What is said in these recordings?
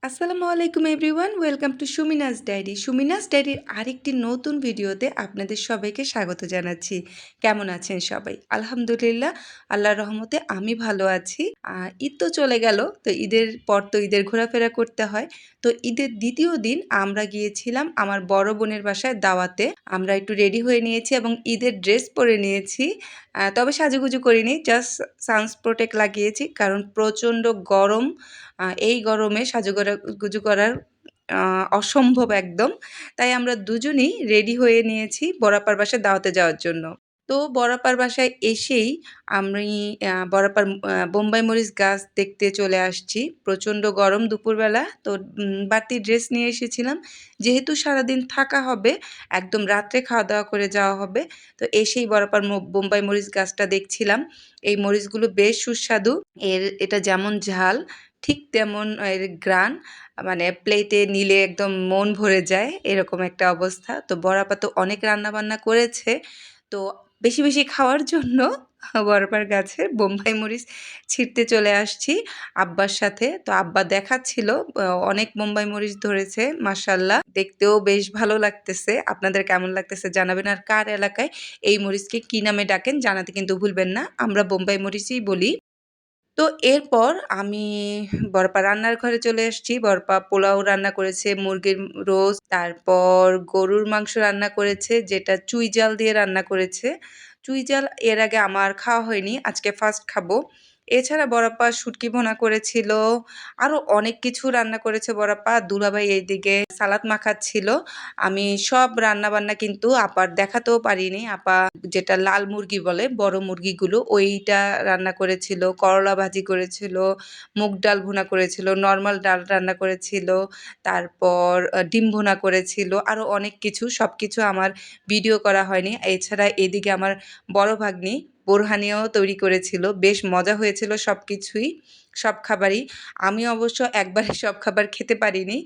আসসালামু আলাইকুম everyone, welcome to সুমিনাস diary. সুমিনাস ডায়েরির আরেকটি নতুন ভিডিওতে আপনাদের সবাইকে স্বাগত জানাচ্ছি। কেমন আছেন সবাই? আলহামদুলিল্লাহ, আল্লাহর রহমতে আমি ভালো আছি। ঈদ তো চলে গেল, তো ঈদের পর তো ঈদের ঘোরাফেরা করতে হয়। তো ঈদের দ্বিতীয় দিন আমরা গিয়েছিলাম আমার বড় বোনের বাসায় দাওয়াতে। আমরা একটু রেডি হয়ে নিয়েছি এবং ঈদের ড্রেস পরে নিয়েছি। তবে সাজুগুজু করিনি, জাস্ট সানস্ক্রিন লাগিয়েছি কারণ প্রচণ্ড গরম। এই গরমে সাজুগুজু করার অসম্ভব একদম। তাই আমরা দুজনেই রেডি হয়ে নিয়েছি বড়াপার বাসায় দাওয়াতে যাওয়ার জন্য। তো বড়াপার বাসায় এসেই আমি বড়াপার বোম্বাই মরিচ গাছ দেখতে চলে আসছি। প্রচণ্ড গরম দুপুরবেলা। তো বাড়তি ড্রেস নিয়ে এসেছিলাম। যেহেতু সারাদিন থাকা হবে, একদম রাত্রে খাওয়া-দাওয়া করে যাওয়া হবে। তো এসেই বড়াপার বোম্বাই মরিচ গাছটা দেখছিলাম। এই মরিচগুলো বেশ সুস্বাদু। এটা যেমন ঝাল ঠিক তেমন এর ঘ্রাণ, মানে প্লেটে নিলে একদম মন ভরে যায়, এরকম একটা অবস্থা। তো বড় আপা তো অনেক রান্নাবান্না করেছে। তো বেশি, বেশি খাওয়ার জন্য বড় আপার গাছের বোম্বাই মরিচ ছিঁড়তে চলে আসছি আব্বার সাথে। তো আব্বা দেখাচ্ছিল অনেক বোম্বাই মরিচ ধরেছে মাশাআল্লাহ। দেখতেও বেশ ভালো লাগতেছে। আপনাদের কেমন লাগতেছে জানাবেন। আর কার এলাকায় এই মরিচকে কি নামে ডাকেন জানাতে কিন্তু ভুলবেন না। আমরা বোম্বাই মরিচই বলি। তো এরপর আমি বড়পা রান্নার ঘরে চলে এসেছি। বড়পা পোলাও রান্না করেছে, মুরগির রোস্ট, তারপর গরুর মাংস রান্না করেছে, যেটা চুই জাল দিয়ে রান্না করেছে। চুই জাল এর আগে আমার খাওয়া হয়নি, আজকে ফার্স্ট খাবো। এছাড়া বড়াপা শুটকি ভুনা করেছিল, আরও অনেক কিছু রান্না করেছে বড়াপা। দুলাভাই এইদিকে সালাদ মাখাচ্ছিল। আমি সব রান্নাবান্না কিন্তু আপার দেখাতেও পারিনি। আপা যেটা লাল মুরগি বলে, বড় মুরগিগুলো, ওইটা রান্না করেছিল, করলা ভাজি করেছিল, মুগ ডাল ভুনা করেছিল, নরমাল ডাল রান্না করেছিল, তারপর ডিম ভুনা করেছিল, আরও অনেক কিছু। সবকিছু আমার ভিডিও করা হয়নি। এছাড়া এদিকে আমার বড় ভাগ্নি বোরহানিও তৈরি করেছিল। বেশ মজা হয়েছিল সবকিছুই, সব খাবারই। আমি অবশ্য একবারে সব খাবার খেতে পারিনি।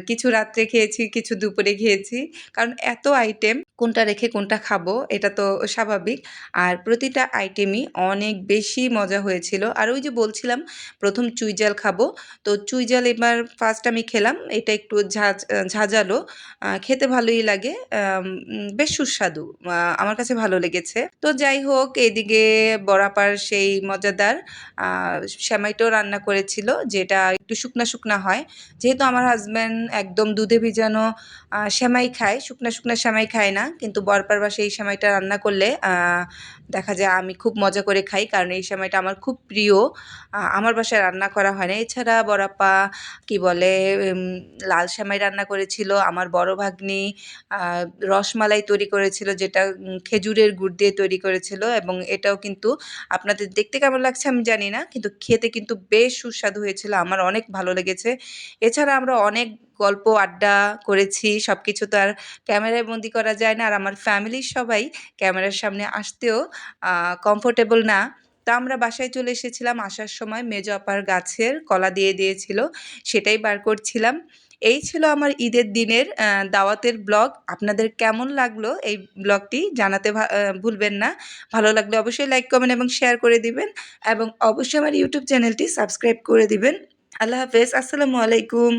কিছু রাত্রে খেয়েছি, কিছু দুপুরে খেয়েছি। কারণ এত আইটেম, কোনটা রেখে কোনটা খাবো এটা তো স্বাভাবিক। আর প্রতিটা আইটেমই অনেক বেশি মজা হয়েছিল। আর ওই যে বলছিলাম ১ম চুই জাল খাবো। তো চুই জাল এবার ফার্স্ট আমি খেলাম। এটা একটু ঝাঁঝালো। খেতে ভালোই লাগে। বেশ সুস্বাদু। আমার কাছে ভালো লেগেছে। তো যাই হোক, এদিকে বড়াপার সেই মজাদার আ সেমাইটাও রান্না করেছিল, যেটা একটু শুকনা, শুকনা হয়। যেহেতু আমার হাসব্যান্ড একদম দুধে ভিজানো সেমাই খায়, শুকনা, শুকনা সেমাই খায় না। কিন্তু বড়পার বাসায় এই সেমাইটা রান্না করলে দেখা যায় আমি খুব মজা করে খাই, কারণ এই সেমাইটা আমার খুব প্রিয়। আমার বাসায় রান্না করা হয় না। এছাড়া বড়াপা কি বলে উম লাল সেমাই রান্না করেছিল। আমার বড় ভাগ্নি আ রসমালাই তৈরি করেছিল, যেটা খেজুরের গুড় দিয়ে তৈরি করেছিল, এবং এটাও কিন্তু আপনাদের দেখতে কেমন লাগছে আমি জানি না, কিন্তু খেতে কিন্তু বেশ সুস্বাদু হয়েছিল। আমার অনেক ভালো লেগেছে। এছাড়া আমরা অনেক গল্প আড্ডা করেছি। সবকিছু তো আর ক্যামেরায় বন্দি করা যায় না। আর আমার ফ্যামিলির সবাই ক্যামেরার সামনে আসতেও আ কমফোর্টেবল না। তো আমরা বাসায় চলে এসেছিলাম। আসার সময় মেজো আপার গাছের কলা দিয়ে দিয়েছিল, সেটাই বার করছিলাম। এই ছিল আমার ঈদের দিনের দাওয়াতের ব্লগ। আপনাদের কেমন লাগলো এই ব্লগটি জানাতে ভুলবেন না। ভালো লাগলে অবশ্যই লাইক, কমেন্ট এবং শেয়ার করে দিবেন, এবং অবশ্যই আমার ইউটিউব চ্যানেলটি সাবস্ক্রাইব করে দিবেন। আল্লাহ হাফেজ। আসসালামু আলাইকুম।